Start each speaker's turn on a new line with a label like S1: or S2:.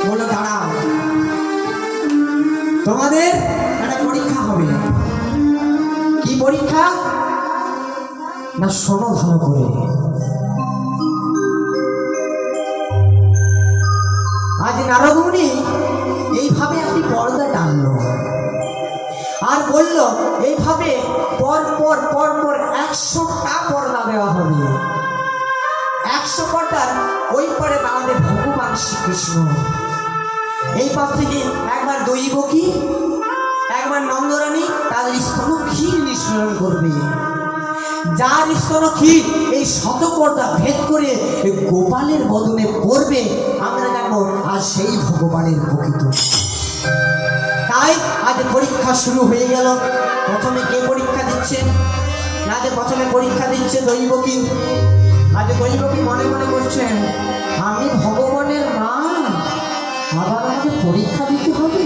S1: বললো দাঁড়াও, তোমাদের একটা পরীক্ষা হবে। কি পরীক্ষা? না শোনো ভালো করে। আজ নারদ মুনি এইভাবে একটি পর্দা টানলো আর বলল এইভাবে পর পর 100টা পর্দা দেওয়া হবে। 100 পর্দার ওই পরে দাঁড়াবে ভগবান শ্রীকৃষ্ণ। এই পাশ থেকে একবার দৈবকী, একবার নন্দরানী তাদের স্তন ক্ষীর নিঃসরণ করবে। যার স্তন ক্ষীর এই শত পর্দা ভেদ করে গোপালের বদনে পড়বে, আমরা জানবো আর সেই ভগবানের প্রকৃত। তাই আজ পরীক্ষা শুরু হয়ে গেল। প্রথমে কে পরীক্ষা দিচ্ছে? আজ প্রথমে পরীক্ষা দিচ্ছে দৈবকী। আজ দৈবকী মনে মনে করছেন, আমি ভগবানের মা, আবার আমাকে পরীক্ষা দিতে হবে।